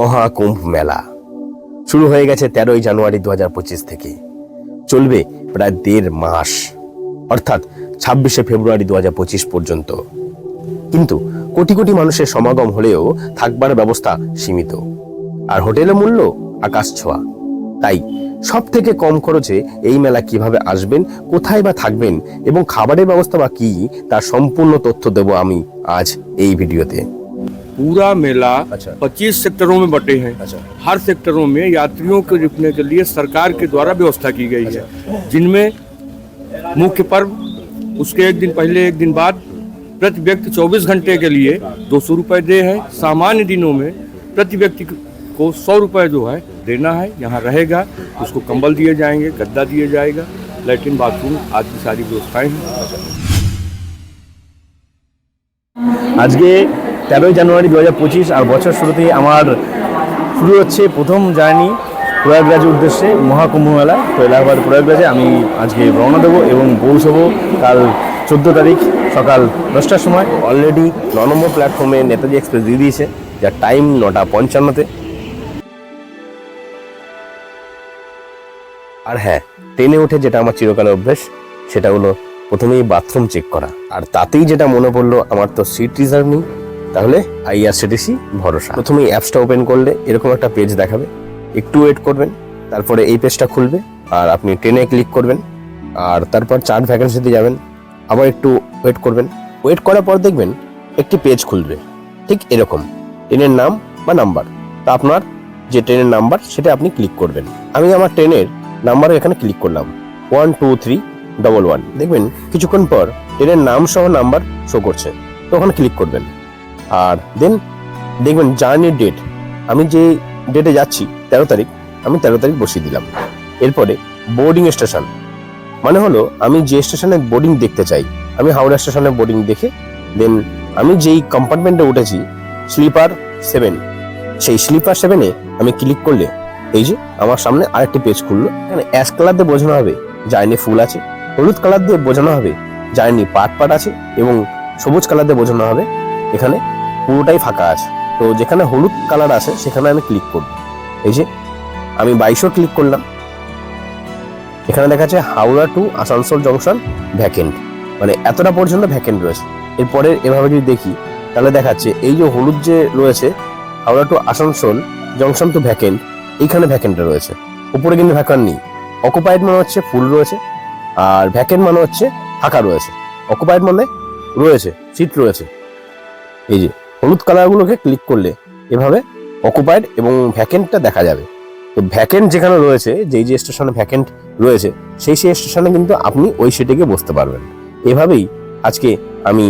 মহাকুম্ভ মেলা শুরু হয়ে গেছে 13ই জানুয়ারি 2025 থেকে, চলবে প্রায় 1.5 মাস, অর্থাৎ 26শে ফেব্রুয়ারি 2025 পর্যন্ত। কিন্তু কোটি কোটি মানুষের সমাগম হলেও থাকবার ব্যবস্থা সীমিত, আর হোটেলের মূল্য আকাশ ছোঁয়া। তাই সব থেকে কম খরচে এই মেলা কিভাবে আসবেন, কোথায় বা থাকবেন এবং খাবারের ব্যবস্থা বা কি, তার সম্পূর্ণ তথ্য দেব আমি আজ এই ভিডিওতে। पूरा मेला 25 सेक्टरों में बटे हैं। हर सेक्टरों में यात्रियों को रुकने के लिए सरकार के द्वारा व्यवस्था की गई है, जिनमें मुख्य पर्व, उसके एक दिन पहले एक दिन बाद प्रति व्यक्ति 24 घंटे के लिए 200 रुपये दे है। सामान्य दिनों में प्रति व्यक्ति को 100 रुपये जो है देना है। यहाँ रहेगा, उसको कंबल दिए जाएंगे, गद्दा दिया जाएगा, लैट्रिन बाथरूम आदि सारी व्यवस्थाएं हैं। आज के 13ই জানুয়ারি 2025 আর বছর শুরুতেই আমার শুরু হচ্ছে প্রথম জার্নি প্রয়াগরাজের উদ্দেশ্যে মহাকুম্ভ মেলা। তো এলাহাবাদ প্রয়াগরাজে আমি আজকে রওনা দেবো এবং পৌঁছবো কাল 14 তারিখ সকাল 10টার সময়। অলরেডি 9 নম্বর প্ল্যাটফর্মে নেতাজি এক্সপ্রেস দিয়ে দিয়েছে, যার টাইম 9:55। আর হ্যাঁ, ট্রেনে উঠে যেটা আমার চিরকালের অভ্যেস, সেটা হলো প্রথমেই বাথরুম চেক করা। আর তাতেই যেটা মনে পড়লো, আমার তো সিট রিজার্ভ নেই, তাহলে আইআরসিটিসি ভরসা। প্রথমেই অ্যাপসটা ওপেন করলে এরকম একটা পেজ দেখাবে, একটু ওয়েট করবেন, তারপরে এই পেজটা খুলবে আর আপনি ট্রেনে ক্লিক করবেন, আর তারপর চার্ট ভ্যাকেন্সিতে যাবেন, আবার একটু ওয়েট করবেন। ওয়েট করার পর দেখবেন একটি পেজ খুলবে, ঠিক এরকম, ট্রেনের নাম বা নাম্বার। তা আপনার যে ট্রেনের নাম্বার সেটা আপনি ক্লিক করবেন। আমি আমার ট্রেনের নাম্বারে এখানে ক্লিক করলাম 12311। দেখবেন কিছুক্ষণ পর ট্রেনের নাম সহ নাম্বার শো করছে, তো ওখানে ক্লিক করবেন। আর দেন দেখবেন জার্নি ডেট, আমি যে ডেটে যাচ্ছি 13 তারিখ, আমি 13 তারিখ বসিয়ে দিলাম। এরপরে বোর্ডিং স্টেশন, মানে হলো আমি যে স্টেশনে বোর্ডিং দেখতে চাই, আমি হাওড়া স্টেশনে বোর্ডিং দেখে দেন আমি যেই কম্পার্টমেন্টে উঠেছি স্লিপার 7, সেই স্লিপার 7-এ আমি ক্লিক করলে এই যে আমার সামনে আরেকটি পেজ খুললো। এখানে অ্যাশ কালার দিয়ে বোঝানো হবে জার্নি ফুল আছে, হলুদ কালার দিয়ে বোঝানো হবে জার্নি পার্ট আছে, এবং সবুজ কালার দিয়ে বোঝানো হবে এখানে পুরোটাই ফাঁকা আছে। তো যেখানে হলুদ কালার আছে সেখানে আমি ক্লিক করব। এই যে আমি 2200 ক্লিক করলাম, এখানে দেখা যাচ্ছে Howrah to Asansol junction vacant, মানে এতটা পর্যন্ত ভ্যাকেন্ট রয়েছে। এরপরে এভাবে যদি দেখি তাহলে দেখাচ্ছে এই যে হলুদ যে রয়েছে Howrah to Asansol junction to vacant, এইখানে ভ্যাকেন্টটা রয়েছে, উপরে কিন্তু ভ্যাকেন্ট নেই। অকুপাইড মানে হচ্ছে ফুল রয়েছে, আর ভ্যাকেন্ট মানে হচ্ছে ফাঁকা রয়েছে। অকুপাইড মানে রয়েছে, সিট রয়েছে। এই যে হলুদ কালারগুলোকে ক্লিক করলে এভাবে অকুপাইড এবং ভ্যাকেন্টটা দেখা যাবে। তো ভ্যাকেন্ট যেখানে রয়েছে, যেই যে স্টেশনে ভ্যাকেন্ট রয়েছে সেই স্টেশনে কিন্তু আপনি ওই সিটে গিয়ে বসতে পারবেন। এভাবেই আজকে আমি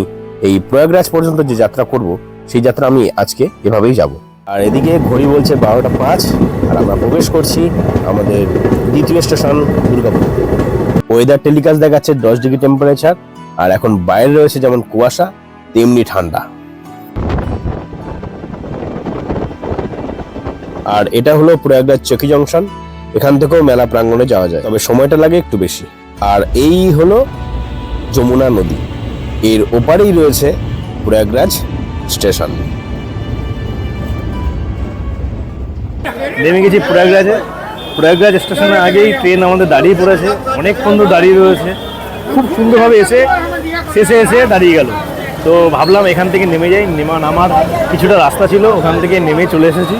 এই প্রয়াগরাজ পর্যন্ত যে যাত্রা করব, সেই যাত্রা আমি আজকে এভাবেই যাব। আর এদিকে ঘড়ি বলছে 12টা 5, আর আমরা প্রবেশ করছি আমাদের দ্বিতীয় স্টেশন দুর্গাপুর। ওয়েদার টেলিকাস্ট দেখাচ্ছে 10 ডিগ্রি টেম্পারেচার, আর এখন বাইরে রয়েছে যেমন কুয়াশা তেমনি ঠান্ডা। আর এটা হলো প্রয়াগরাজ চকি জংশন, এখান থেকেও মেলা প্রাঙ্গণে যাওয়া যায়, তবে সময়টা লাগে একটু বেশি। আর এই হলো যমুনা নদী, এর ওপারেই রয়েছে প্রয়াগরাজ স্টেশন। নেমে গেছি প্রয়াগরাজে। প্রয়াগরাজ স্টেশনের আগেই ট্রেন আমাদের দাঁড়িয়ে পড়েছে, অনেকক্ষণ ধরে দাঁড়িয়ে রয়েছে, খুব সুন্দরভাবে শেষে এসে দাঁড়িয়ে গেল। তো ভাবলাম এখান থেকে নেমে যাই। নামার কিছুটা রাস্তা ছিল, ওখান থেকে নেমে চলে এসেছি।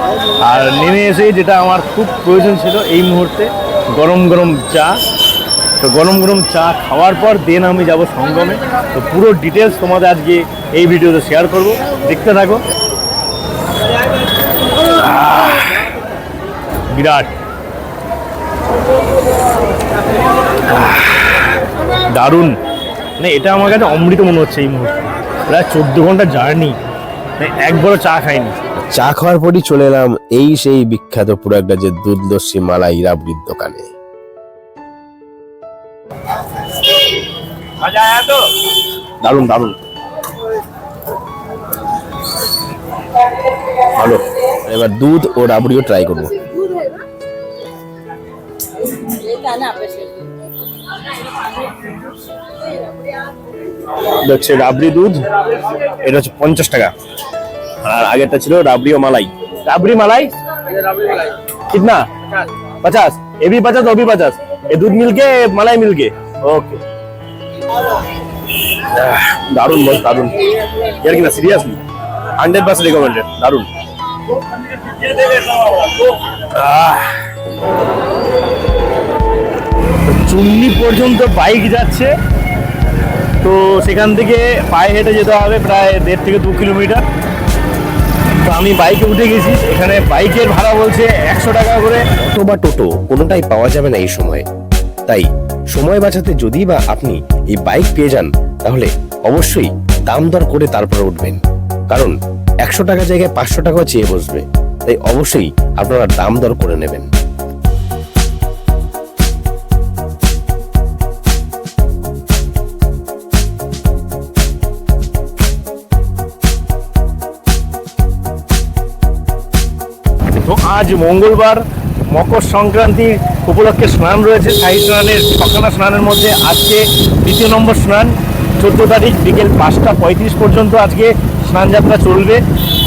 আর নেমে এসেই যেটা আমার খুব প্রয়োজন ছিল এই মুহূর্তে, গরম গরম চা। তো গরম গরম চা খাওয়ার পর দেন আমি যাব সঙ্গমে। তো পুরো ডিটেলস তোমাদের আজকে এই ভিডিওতে শেয়ার করব, দেখতে থাকো। বিরাট দারুণ, মানে এটা আমার কাছে অমৃত মনে হচ্ছে এই মুহূর্তে। প্রায় 14 ঘন্টা জার্নি, একবারও চা খাইনি। চা খাওয়ার পরই চলে এলাম এই সেই বিখ্যাত প্রয়াগরাজের দুধ লস্যি মালাই রাবড়ির দোকানে। দারুণ দারুণ, ভালো। এবার দুধ ও রাবড়িও ট্রাই করবো। হচ্ছে রাবড়ি দুধ, এটা হচ্ছে 50 টাকা, আর আগেরটা ছিল রাবড়ি ও মালাই। রাবড়ি মালাই कितना 50 ये भी 50 वो भी 50 ये दूध मिलके मलाई मिलके ओके दारुण बहुत दारुण यार कि ना सीरियसली 100% रिकमेंडेड दारुण চুন্নি পর্যন্ত বাইক যাচ্ছে তো সেখান থেকে পায়ে হেঁটে যেতে হবে প্রায় 1.5 থেকে 2 কিলোমিটার তো আমি বাইকে উঠে গেছি এখানে বাইকের ভাড়া বলছে 100 টাকা করে অটো বা টোটো কোনোটাই পাওয়া যাবে না এই সময়। তাই সময় বাঁচাতে যদি বা আপনি এই বাইক পেয়ে যান তাহলে অবশ্যই দাম দর করে তারপরে উঠবেন, কারণ 100 টাকা জায়গায় 500 টাকাও চেয়ে বসবে। তাই অবশ্যই আপনারা দাম দর করে নেবেন। তো আজ মঙ্গলবার মকর সংক্রান্তির উপলক্ষে স্নান রয়েছে। শাহী স্নানের ছখানা স্নানের মধ্যে আজকে দ্বিতীয় নম্বর স্নান 14 তারিখ বিকেল 5:35 পর্যন্ত আজকে স্নানযাত্রা চলবে।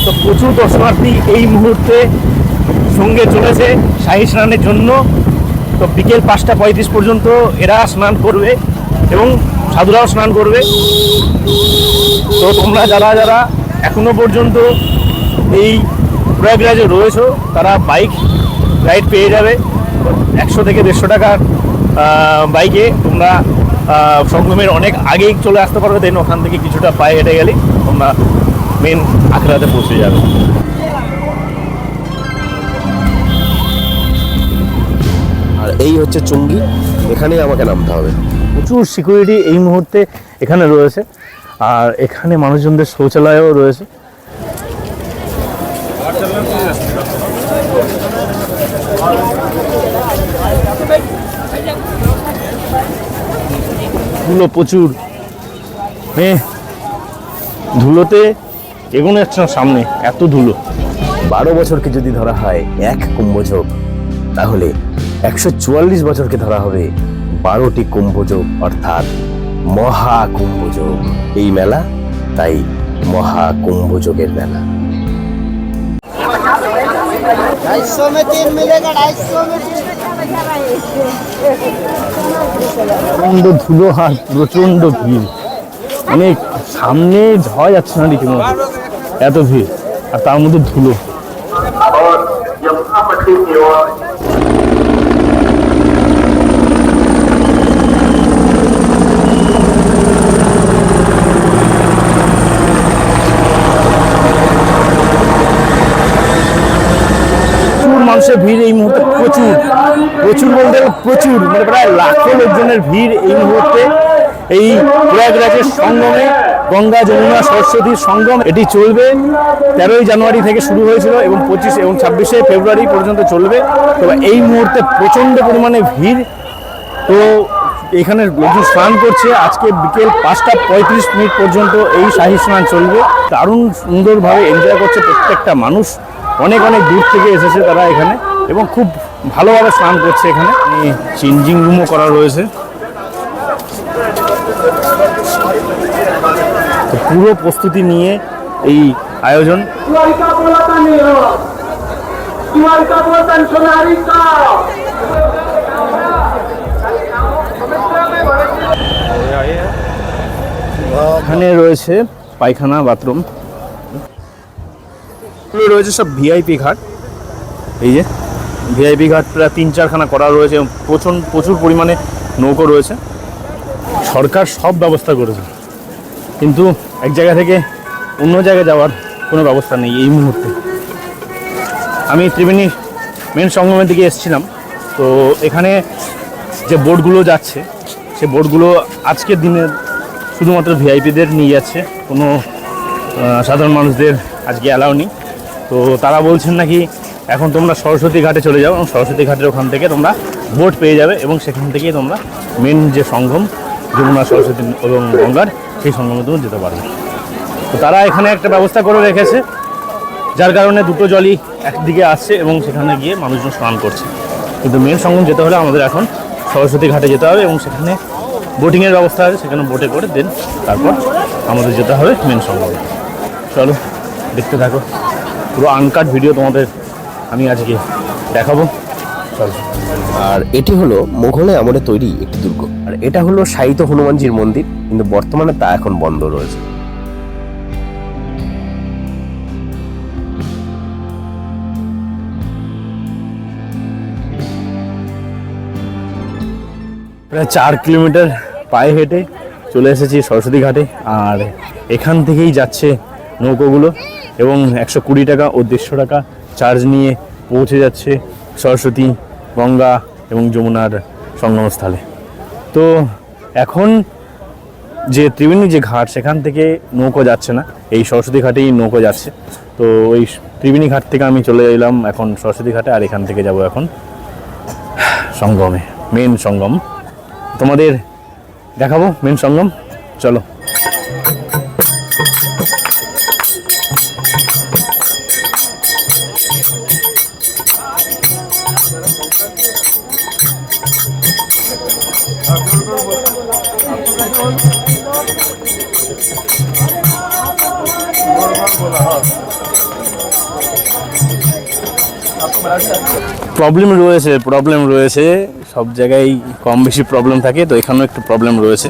তো প্রচুর দর্শনার্থী এই মুহূর্তে সঙ্গে চলেছে শাহী স্নানের জন্য। তো বিকেল 5:35 পর্যন্ত এরা স্নান করবে এবং সাধুরাও স্নান করবে। তো তোমরা যারা যারা এখনো পর্যন্ত এই প্রয়াগরাজে রয়েছো তারা বাইক রাইড পেয়ে যাবে 100 থেকে 150 টাকার বাইকে। তোমরা সঙ্গমের অনেক আগেই চলে আসতে পারবে, দেন ওখান থেকে কিছুটা পায়ে হেঁটে গেলেই তোমরা মেন আখড়াতে পৌঁছে যাবে। আর এই হচ্ছে চুঙ্গি, এখানেই আমাকে নামতে হবে। প্রচুর সিকিউরিটি এই মুহূর্তে এখানে রয়েছে আর এখানে মানুষজনদের শৌচালয়ও রয়েছে। ধুলো প্রচুর, ধুলোতে এগোনো যাচ্ছে না সামনে, এত ধুলো। 12 বছরকে যদি ধরা হয় এক কুম্ভযোগ, তাহলে 144 বছরকে ধরা হবে 12টি কুম্ভযোগ, অর্থাৎ মহাকুম্ভযোগ। এই মেলা তাই মহাকুম্ভযোগের মেলা। 250 में 3 मिलेगा 250 में প্রচন্ড ধুলো আর প্রচন্ড ভিড়, মানে সামনে যাওয়া যাচ্ছে না রীতিমতো, এত ভিড় আর তার মধ্যে ধুলো। মানুষের ভিড় এই মুহূর্তে প্রচুর প্রচুর বলতে প্রচুর, মানে প্রায় লাখো লোকজনের ভিড় এই মুহূর্তে এই প্রয়াগরাজের সঙ্গমে। গঙ্গা যমুনা সরস্বতীর সঙ্গম এটি চলবে 13ই জানুয়ারি থেকে শুরু হয়েছিল এবং 25 এবং 26শে ফেব্রুয়ারি পর্যন্ত চলবে। তবে এই মুহূর্তে প্রচণ্ড পরিমাণে ভিড়। তো এখানে লোকজন স্নান করছে। আজকে বিকেল 5:35 পর্যন্ত এই শাহী স্নান চলবে। দারুণ সুন্দরভাবে এনজয় করছে প্রত্যেকটা মানুষ, অনেক অনেক দূর থেকে এসেছে তারা এখানে এবং খুব ভালোভাবে স্নান করছে। এখানে চেঞ্জিং রুমও করা রয়েছে। তো পুরো প্রস্তুতি নিয়ে এই আয়োজন। এখানে রয়েছে পায়খানা, বাথরুম রয়েছে, সব ভিআইপি ঘাট। এই যে ভিআইপি ঘাট প্রায় 3-4খানা করা রয়েছে, প্রচুর পরিমাণে নৌকো রয়েছে। সরকার সব ব্যবস্থা করেছে, কিন্তু এক জায়গা থেকে অন্য জায়গায় যাওয়ার কোনো ব্যবস্থা নেই এই মুহূর্তে। আমি ত্রিবেণী মেন সঙ্গমের দিকে এসেছিলাম। তো এখানে যে বোটগুলো যাচ্ছে সে বোটগুলো আজকের দিনে শুধুমাত্র ভিআইপিদের নিয়ে যাচ্ছে, কোনো সাধারণ মানুষদের আজকে অ্যালাউ নেই। তো তারা বলছেন নাকি এখন তোমরা সরস্বতী ঘাটে চলে যাও এবং সরস্বতী ঘাটের ওখান থেকে তোমরা বোট পেয়ে যাবে এবং সেখান থেকেই তোমরা মেন যে সঙ্গম যমুনা সরস্বতী এবং গঙ্গার সেই সঙ্গমে তুমি যেতে পারবে। তো তারা এখানে একটা ব্যবস্থা করে রেখেছে, যার কারণে দুটো জলই একদিকে আসছে এবং সেখানে গিয়ে মানুষজন স্নান করছে। কিন্তু মেন সঙ্গম যেতে হলে আমাদের এখন সরস্বতী ঘাটে যেতে হবে এবং সেখানে বোটিংয়ের ব্যবস্থা আছে, সেখানে বোটে করে দেন তারপর আমাদের যেতে হবে মেন সঙ্গমে। চলো দেখতে থাকো, পুরো আনকাট ভিডিও তোমাদের আমি আজকে দেখাবো। চলো। আর এটি হলো মোঘলে আমলে তৈরি একটি দুর্গ। আর এটা হলো শায়িত হনুমানজির মন্দির, কিন্তু বর্তমানে তা এখন বন্ধ রয়েছে। প্রায় 4 কিলোমিটার পায়ে হেঁটে চলে এসেছি সরস্বতী ঘাটে। আর এখান থেকেই যাচ্ছে নৌকোগুলো এবং 120 টাকা ও 150 টাকা চার্জ নিয়ে পৌঁছে যাচ্ছে সরস্বতী, গঙ্গা এবং যমুনার সঙ্গমস্থলে। তো এখন যে ত্রিবেণী যে ঘাট, সেখান থেকে নৌকো যাচ্ছে না, এই সরস্বতী ঘাটেই নৌকো যাচ্ছে। তো ওই ত্রিবেণী ঘাট থেকে আমি চলে এলাম এখন সরস্বতী ঘাটে, আর এখান থেকে যাব এখন সঙ্গমে, মেন সঙ্গম। তোমাদের দেখাবো মেন সঙ্গম, চলো। প্রবলেম রয়েছে সব জায়গায়, কম বেশি প্রবলেম থাকে, তো এখানেও একটু প্রবলেম রয়েছে।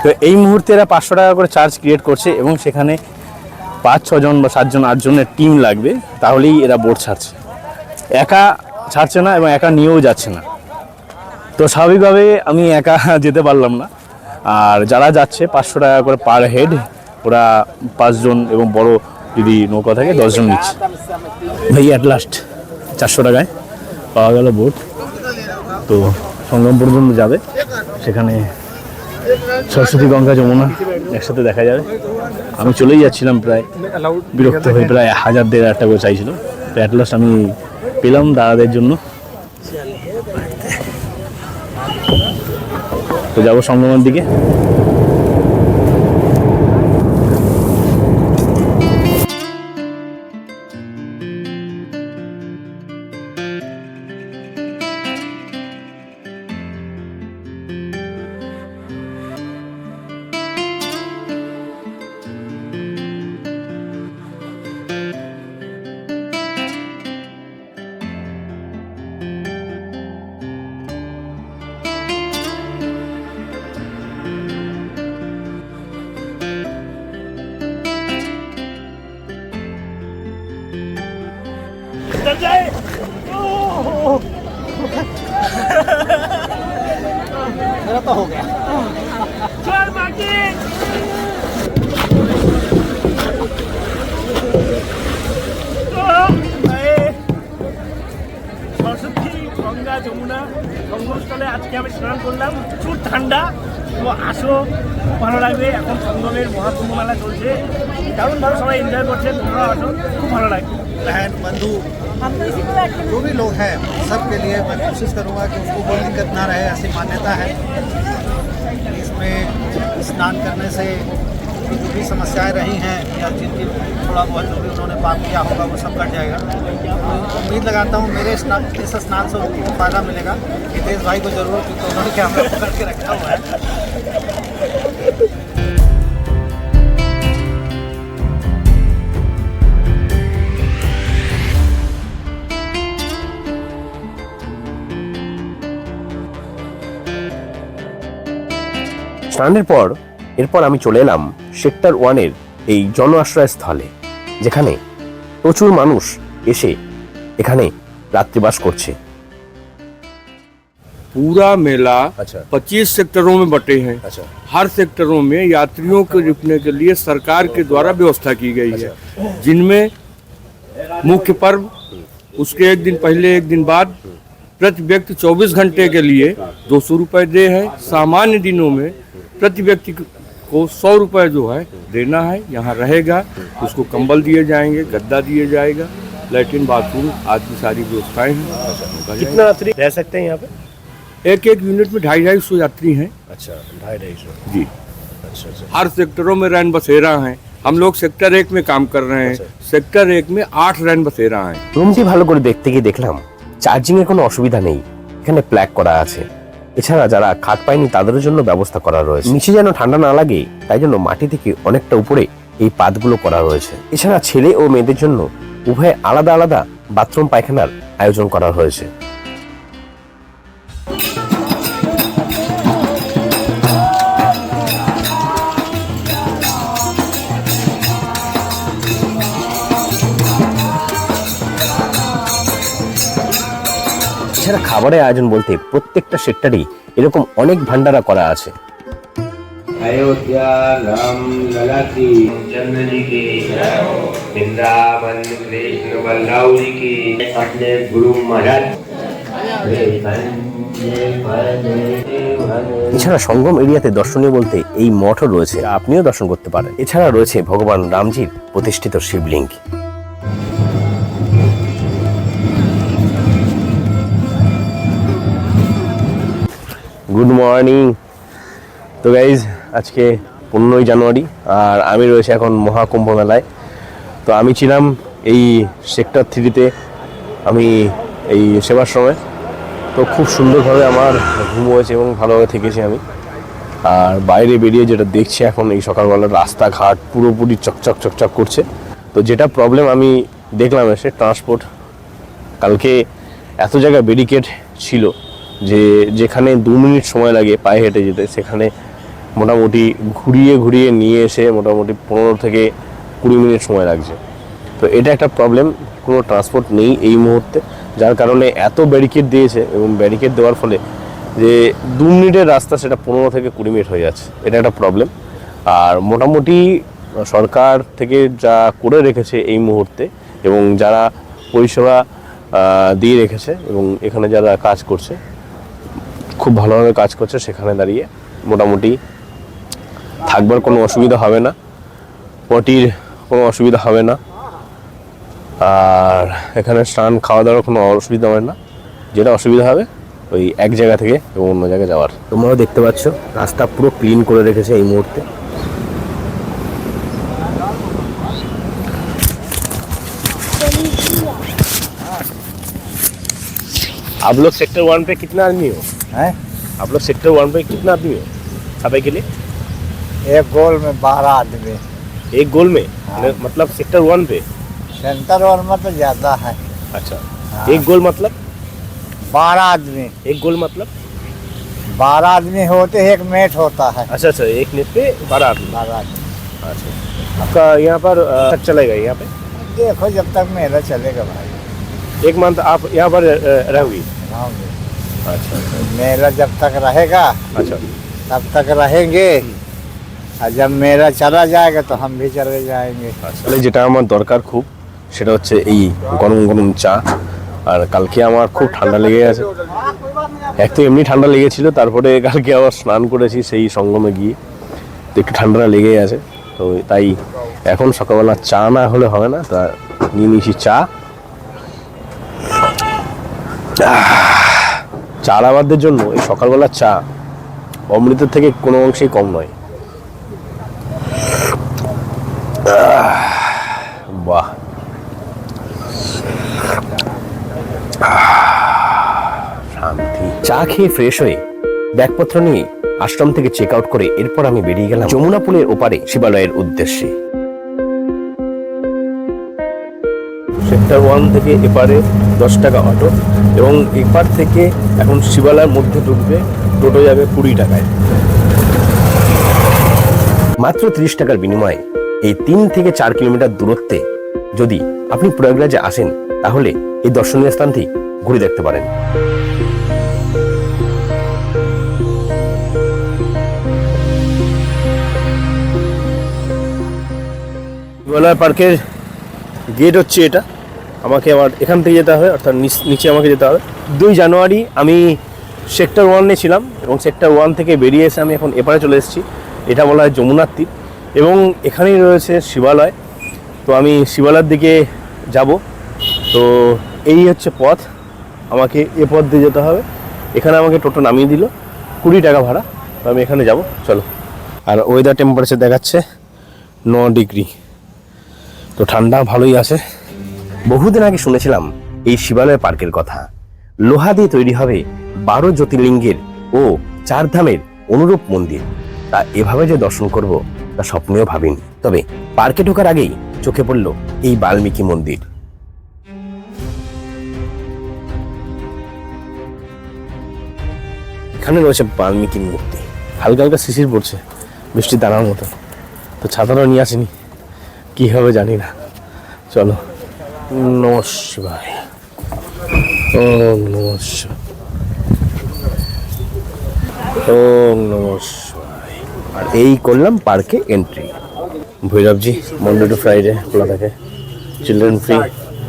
তো এই মুহূর্তে এরা 500 টাকা করে চার্জ ক্রিয়েট করছে এবং সেখানে 5-6 জন বা 7 জন 8 জনের টিম লাগবে, তাহলেই এরা বোট ছাড়ছে। একা ছাড়ছে না এবং একা নিয়েও যাচ্ছে না। তো স্বাভাবিকভাবে আমি একা যেতে পারলাম না। আর যারা যাচ্ছে 500 টাকা করে পার হেড, ওরা 5 জন এবং বড় যদি নৌকা থাকে 10 জন নিচ্ছে। ভাই অ্যাট লাস্ট 400 টাকায় পাওয়া গেল বোট। তো সঙ্গম পর্যন্ত যাবে, সেখানে সরস্বতী, গঙ্গা, যমুনা একসাথে দেখা যাবে। আমি চলেই যাচ্ছিলাম, প্রায় বিরক্ত হয়ে, প্রায় 1000-1500 টাকা করে চাইছিল। তো অ্যাট লাস্ট আমি পেলাম দাদাদের জন্য। তো যাবো সঙ্গমের দিকে। मेरा तो हो गया। সরস্বতী, গঙ্গা, যমুনা সঙ্গমস্থলে আজকে আমি স্নান করলাম। প্রচুর ঠান্ডা, তো আসো, খুব ভালো লাগবে। এখন সঙ্গমের মহাকুম্ভ মেলা চলছে, দারুণভাবে সবাই এনজয় করছে, তোমরা আসো, খুব ভালো লাগবে। बहन बंधु जो भी लोग हैं, सबके लिए मैं कोशिश करूंगा कि उनको कोई दिक्कत ना रहे, ऐसी मान्यता है। इसमें स्नान करने से जो भी समस्याएं रही हैं या जिनकी थोड़ा बहुत जो भी उन्होंने पाप किया होगा वो सब कट जाएगा। तो उम्मीद लगाता हूँ मेरे इस स्नान से उनको फ़ायदा मिलेगा। हितेश भाई को ज़रूर, क्योंकि उन्होंने कैमरा पकड़ के रखा हुआ है। স্নানের পর এরপর আমি চলে এলাম সেক্টর 1-এর এই জন আশ্রয় স্থলে, যেখানে প্রচুর মানুষ এসে এখানে রাত্রিবাস করছে। पूरा मेला 25 सेक्टरों में बटे हैं। हर सेक्टरों में यात्रियों को रुकने के लिए सरकार के द्वारा व्यवस्था की गई है, जिनमें मुख्य पर्व, उसके एक दिन पहले एक दिन बाद प्रति व्यक्ति 24 घंटे के लिए 200 रुपये दे है। सामान्य दिनों में प्रति व्यक्ति को 100 रुपये जो है देना है। यहाँ रहेगा, उसको कंबल दिए जाएंगे, गद्दा दिए जाएगा, लैट्रिन, बाथरूम आदि की सारी व्यवस्थाएं हैं। कितना यात्री रह सकते हैं यहाँ पे? एक यूनिट में 250-250 यात्री हैं। अच्छा, 250 जी। अच्छा। हर सेक्टरों में रैन बसेरा हैं। हम लोग सेक्टर 1 में काम कर रहे हैं। सेक्टर 1 में 8 रैन बसेरा हैं। রুমটি ভালো করে দেখতে গিয়ে দেখলাম চার্জিং এর কোনো অসুবিধা নেই, এখানে প্ল্যাগ করা আছে। এছাড়া যারা খাট পায়নি তাদের জন্য ব্যবস্থা করা রয়েছে। নিচে যেন ঠান্ডা না লাগে তাই জন্য মাটি থেকে অনেকটা উপরে এই পাতগুলো করা রয়েছে। এছাড়া ছেলে ও মেয়েদের জন্য উভয় আলাদা আলাদা বাথরুম পায়খানার আয়োজন করা হয়েছে। এছাড়া খাবারের আয়োজন বলতে প্রত্যেকটা সেক্টরেই এরকম অনেক ভান্ডারা করা আছে। अयोध्या राम लला की चंद्र जी की वृंदावन कृष्ण बलराम जी की अपने गुरु महाराज। এছাড়া সঙ্গম এরিয়াতে দর্শনীয় বলতে এই মঠও রয়েছে, আপনিও দর্শন করতে পারেন। এছাড়া রয়েছে ভগবান রামজির প্রতিষ্ঠিত শিবলিঙ্গ। Good morning. তো গাইজ আজকে 15ই জানুয়ারি আর আমি রয়েছে এখন মহাকুম্ভ মেলায়। তো আমি ছিলাম এই সেক্টর 3-তে, আমি এই সেবার সময়। তো খুব সুন্দরভাবে আমার ঘুম হয়েছে এবং ভালোভাবে থেকেছি আমি। আর বাইরে বেরিয়ে যেটা দেখছি এখন এই সকালবেলা রাস্তাঘাট পুরোপুরি চকচক চকচক করছে। তো যেটা প্রবলেম আমি দেখলাম এসে ট্রান্সপোর্ট, কালকে এত জায়গায় ব্যারিকেড ছিল যে যেখানে 2 মিনিট সময় লাগে পায়ে হেঁটে যেতে, সেখানে মোটামুটি ঘুরিয়ে ঘুরিয়ে নিয়ে এসে মোটামুটি 15 থেকে 20 মিনিট সময় লাগছে। তো এটা একটা প্রবলেম, কোনো ট্রান্সপোর্ট নেই এই মুহূর্তে, যার কারণে এত ব্যারিকেড দিয়েছে এবং ব্যারিকেড দেওয়ার ফলে যে 2 মিনিটের রাস্তা সেটা 15 থেকে 20 মিনিট হয়ে যাচ্ছে। এটা একটা প্রবলেম। আর মোটামুটি সরকার থেকে যা করে রেখেছে এই মুহূর্তে এবং যারা পরিষেবা দিয়ে রেখেছে এবং এখানে যারা কাজ করছে খুব ভালোভাবে কাজ করছে, সেখানে দাঁড়িয়ে মোটামুটি থাকবার কোনো অসুবিধা হবে না, পটির কোনো অসুবিধা হবে না, আর এখানে স্নান খাওয়া দাওয়ার কোনো অসুবিধা হবে না। যেটা অসুবিধা হবে ওই এক জায়গা থেকে এবং অন্য জায়গায় যাওয়ার। তোমরাও দেখতে পাচ্ছ রাস্তা পুরো ক্লিন করে রেখেছে এই মুহূর্তে। आप लोग सेक्टर 1 पे कितना आदमी हो? हैं? आप लोग सेक्टर 1 पे कितना आदमी हो सफाई के लिए? एक गोल में 12 आदमी। एक गोल में? मतलब सेक्टर 1 पे? सेंटर वन में तो ज्यादा है। अच्छा, एक गोल मतलब? 12 आदमी। एक गोल मतलब? 12 आदमी होते एक मेट होता है। अच्छा अच्छा, एक नेट पे 12 आदमी। 12 आदमी। अच्छा, आपका यहाँ पर तक चलेगा यहाँ पे? देखो जब तक मेला चलेगा भाई। एक मंथ आप यहाँ पर रहोगी? रहोगे। अच्छा अच्छा मेला जब तक रहेगा अच्छा, तब तक रहेंगे, और जब मेला चला जाएगा तो हम भी चले जाएंगे। আসলে যেটা আমার দরকার খুব সেটা হচ্ছে এই গরম গরম চা। আর কালকে আমার খুব ঠান্ডা লেগে গেছে, এক তো এমনি ঠান্ডা লেগেছিল, তারপরে কালকে আবার স্নান করেছি সেই সঙ্গমে গিয়ে, তো একটু ঠান্ডা লেগে আছে। তো তাই এখন সকালবেলা চা না হলে হবে না, তা নিয়ে নিয়েছি চা। চা লাভারদের জন্য এই সকালবেলা চা অমৃতের থেকে কোনো অংশেই কম নয়। বাহ, শান্তি। চা খেয়ে ফ্রেশ হয়ে ব্যাগপত্র নিয়ে আশ্রম থেকে চেক আউট করে এরপর আমি বেরিয়ে গেলাম যমুনা পুলের ওপারে শিবালয়ের উদ্দেশ্যে। সেক্টর 1 থেকে এপারে 10 টাকা অটো এবং এপার থেকে এখন শিবালয়ের মধ্যে ঢুকবে টোটো যাবে 20 টাকায়। মাত্র 30 টাকার বিনিময়ে এই 3 থেকে 4 কিলোমিটার দূরত্বে যদি আপনি প্রয়াগরাজে আসেন তাহলে এই দর্শনীয় স্থানটি ঘুরে দেখতে পারেন। শিবালয় পার্কের গেট হচ্ছে এটা, আমাকে আবার এখান থেকে যেতে হবে, অর্থাৎ নিচে আমাকে যেতে হবে। 2 জানুয়ারি আমি সেক্টর 1-এ ছিলাম এবং সেক্টর 1 থেকে বেরিয়ে এসে আমি এখন এপারে চলে এসেছি। এটা বলা হয় যমুনার তীর এবং এখানেই রয়েছে শিবালয়। তো আমি শিবালয়ের দিকে যাব। তো এই হচ্ছে পথ, আমাকে এ পথ দিয়ে যেতে হবে। এখানে আমাকে টোটো নামিয়ে দিল, 20 টাকা ভাড়া। তো আমি এখানে যাব, চলো। আর ওয়েদার টেম্পারেচার দেখাচ্ছে 9 ডিগ্রি, তো ঠান্ডা ভালোই আছে। বহুদিন আগে শুনেছিলাম এই শিবালয় পার্কের কথা। লোহা দিয়ে তৈরি হবে 12 জ্যোতির্লিঙ্গের ও 4 ধামের অনুরূপ মন্দির। তা এভাবে যে দর্শন করব তা স্বপ্নেও ভাবিনি। তবে পার্কে ঢোকার আগেই চোখে পড়ল এই বাল্মীকি মন্দির। এখানে রয়েছে বাল্মীকির মূর্তি, হালকা হালকা শিশির পড়ছে বৃষ্টি দানার মতো, তো ছাতাটাও নিয়ে আসিনি, কী হবে জানি না। চলো, নমঃ শিবায়, ওম নমঃ শিবায়, ওম নমঃ শিবায়। আর এই করলাম পার্কে এন্ট্রি। ভৈরবজি মন্ডে টু ফ্রাইডে খোলা থাকে, চিলড্রেন ফ্রি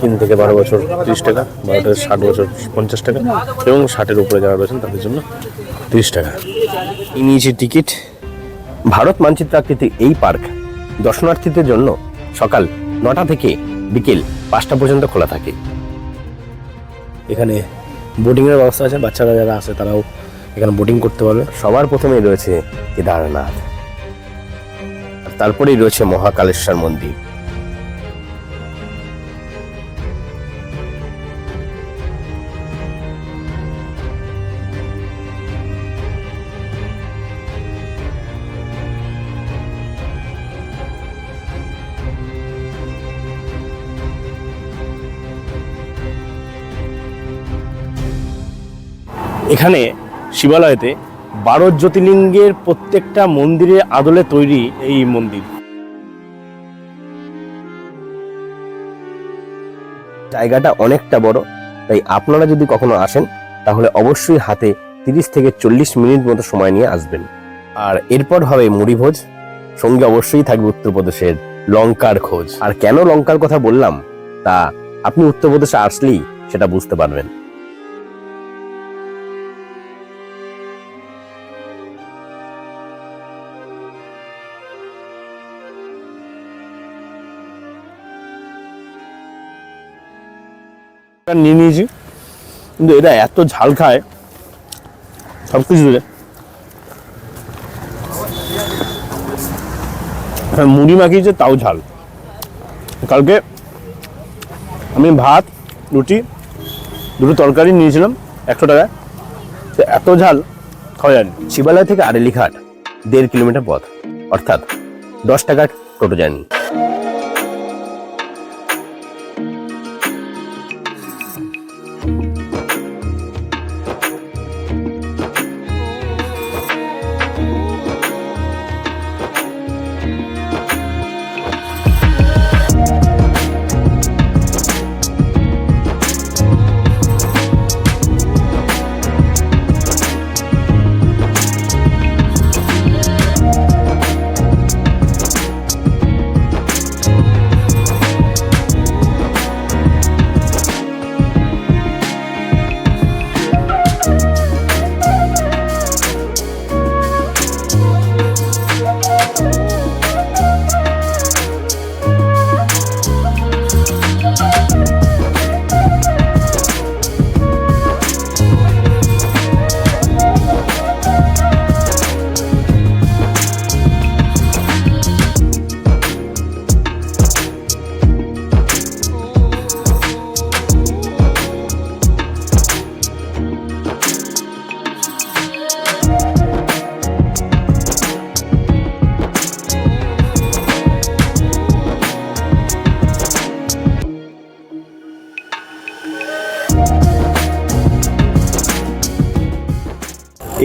3 থেকে 12 বছর 30 টাকা, 12 থেকে 60 বছর 50 টাকা, এবং 60-এর উপরে যারা রয়েছেন তাদের জন্য 30 টাকা। নিয়েছি টিকিট। ভারত মানচিত্রাকৃতির এই পার্ক দর্শনার্থীদের জন্য সকাল 9টা থেকে বিকেল 5টা পর্যন্ত খোলা থাকে। এখানে বোটিংয়ের ব্যবস্থা আছে, বাচ্চারা যারা আছে তারাও এখানে বোটিং করতে পারবে। সবার প্রথমেই রয়েছে কেদারনাথ, তারপরেই রয়েছে মহাকালেশ্বর মন্দির। এখানে শিবালয়েতে 12 জ্যোতির্লিঙ্গের প্রত্যেকটা মন্দিরের আদলে তৈরি এই মন্দির। জায়গাটা অনেকটা বড়, তাই আপনারা যদি কখনো আসেন তাহলে অবশ্যই হাতে 30 থেকে 40 মিনিট মতো সময় নিয়ে আসবেন। আর এরপর হবে মুড়িভোজ, সঙ্গে অবশ্যই থাকবে উত্তরপ্রদেশের লঙ্কার খোঁজ। আর কেন লঙ্কার কথা বললাম তা আপনি উত্তরপ্রদেশে আসলেই সেটা বুঝতে পারবেন। নিয়ে নিয়েছি, কিন্তু এটা এত ঝাল খায় সব কিছু দিলে। মুড়ি মাখিয়েছে তাও ঝাল। কালকে আমি ভাত, রুটি, 2টো তরকারি নিয়েছিলাম 100 টাকায়, তো এত ঝাল খাওয়া যায়নি। শিবালয় থেকে আরেলিঘাট 1.5 কিলোমিটার পথ, অর্থাৎ 10 টাকার টোটো জার্নি।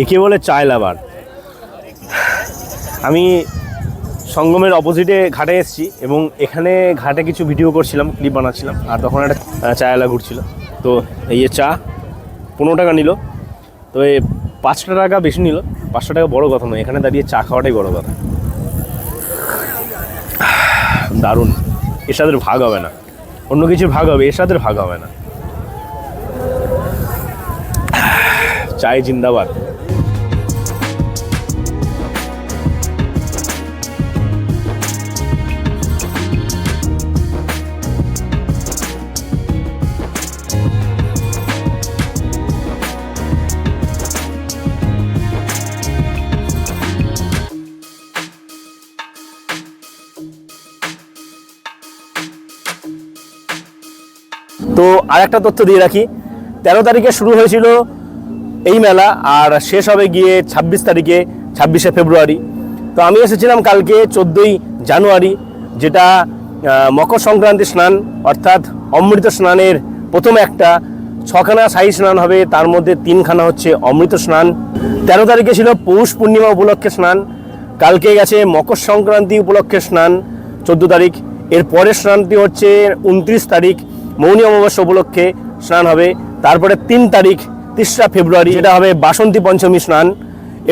একে বলে চায় লাভার। আমি সঙ্গমের অপোজিটে ঘাটে এসেছি এবং এখানে ঘাটে কিছু ভিডিও করছিলাম, ক্লিপ বানাচ্ছিলাম, আর তখন একটা চায়লা ঘুরছিল। তো এই চা 15 টাকা নিল, তো এই 5টা টাকা বেশি নিল। 5টা টাকা বড় কথা নয়, এখানে দাঁড়িয়ে চা খাওয়াটাই বড় কথা। দারুণ, এর সাথে ভাগ হবে না, অন্য কিছুর ভাগ হবে, এর সাথে ভাগ হবে না। চায় জিন্দাবাদ। তো আর একটা তথ্য দিয়ে রাখি, 13 তারিখে শুরু হয়েছিল এই মেলা আর শেষ হবে গিয়ে 26 তারিখে, 26শে ফেব্রুয়ারি। তো আমি এসেছিলাম কালকে 14ই জানুয়ারি, যেটা মকর সংক্রান্তি স্নান, অর্থাৎ অমৃত স্নানের প্রথম একটা 6খানা শাহী স্নান হবে, তার মধ্যে 3খানা হচ্ছে অমৃত স্নান। 13 তারিখে ছিল পৌষ পূর্ণিমা উপলক্ষে স্নান, কালকে গেছে মকর সংক্রান্তি উপলক্ষে স্নান 14 তারিখ। এর পরের স্নানটি হচ্ছে 29 তারিখ মৌনী অমাবস্যা উপলক্ষে স্নান হবে। তারপরে 3 তারিখ 3রা ফেব্রুয়ারি যেটা হবে বাসন্তী পঞ্চমী স্নান,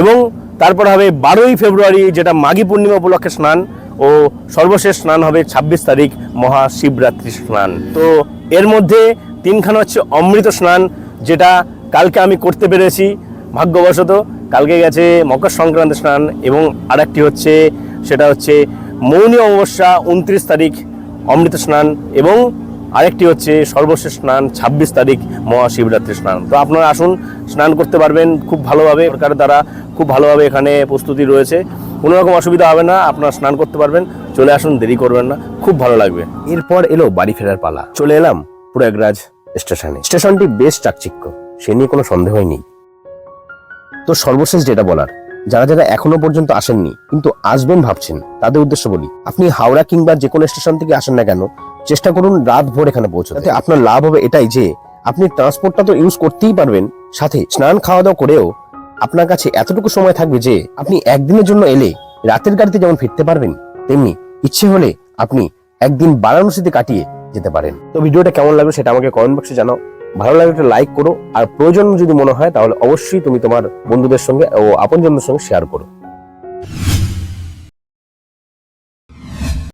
এবং তারপর হবে 12ই ফেব্রুয়ারি যেটা মাঘী পূর্ণিমা উপলক্ষে স্নান, ও সর্বশেষ স্নান হবে 26 তারিখ মহাশিবরাত্রি স্নান। তো এর মধ্যে 3খানা হচ্ছে অমৃত স্নান, যেটা কালকে আমি করতে পেরেছি ভাগ্যবশত। কালকে গেছে মকর সংক্রান্তি স্নান, এবং আরেকটি হচ্ছে সেটা হচ্ছে মৌনী অমাবস্যা 29 তারিখ অমৃত স্নান, এবং আরেকটি হচ্ছে সর্বশেষ স্নান 26 তারিখ মহাশিবরাত্রি স্নান। তো আপনারা আসুন, স্নান করতে পারবেন খুব ভালোভাবে, সরকারের দ্বারা খুব ভালোভাবে এখানে প্রস্তুতি রয়েছে, কোনো রকম অসুবিধা হবে না, আপনারা স্নান করতে পারবেন। চলে আসুন, দেরি করবেন না, খুব ভালো লাগবে। এরপর এলো বাড়ি ফেরার পালা। চলে এলাম প্রয়াগরাজ স্টেশনে। স্টেশনটি বেশ চাকচিক্য, সে নিয়ে কোনো সন্দেহই নেই। তো সর্বশেষ যেটা বলার, যারা যারা এখনো পর্যন্ত আসেননি কিন্তু আসবেন ভাবছেন, তাদের উদ্দেশ্য বলি, আপনি হাওড়া কিংবা যে কোনো স্টেশন থেকে আসেন না কেন, চেষ্টা করুন রাত ভোর এখানে পৌঁছাতে। আপনার লাভ হবে এটাই যে আপনি ট্রান্সপোর্টটা তো ইউজ করতেই পারবেন, সাথে স্নান খাওয়া দাওয়া করেও আপনার কাছে এতটুকু সময় থাকবে যে আপনি একদিনের জন্য এলে রাতের গাড়িতে যেমন ফিরতে পারবেন, তেমনি ইচ্ছে হলে আপনি একদিন বারাণসীতে কাটিয়ে যেতে পারেন। তো ভিডিওটা কেমন লাগবে সেটা আমাকে কমেন্ট বক্সে জানাও। ভালো লাগলে একটা লাইক করো, আর প্রয়োজন যদি মনে হয় তাহলে অবশ্যই তুমি তোমার বন্ধুদের সঙ্গে ও আপনজনদের সঙ্গে শেয়ার করো।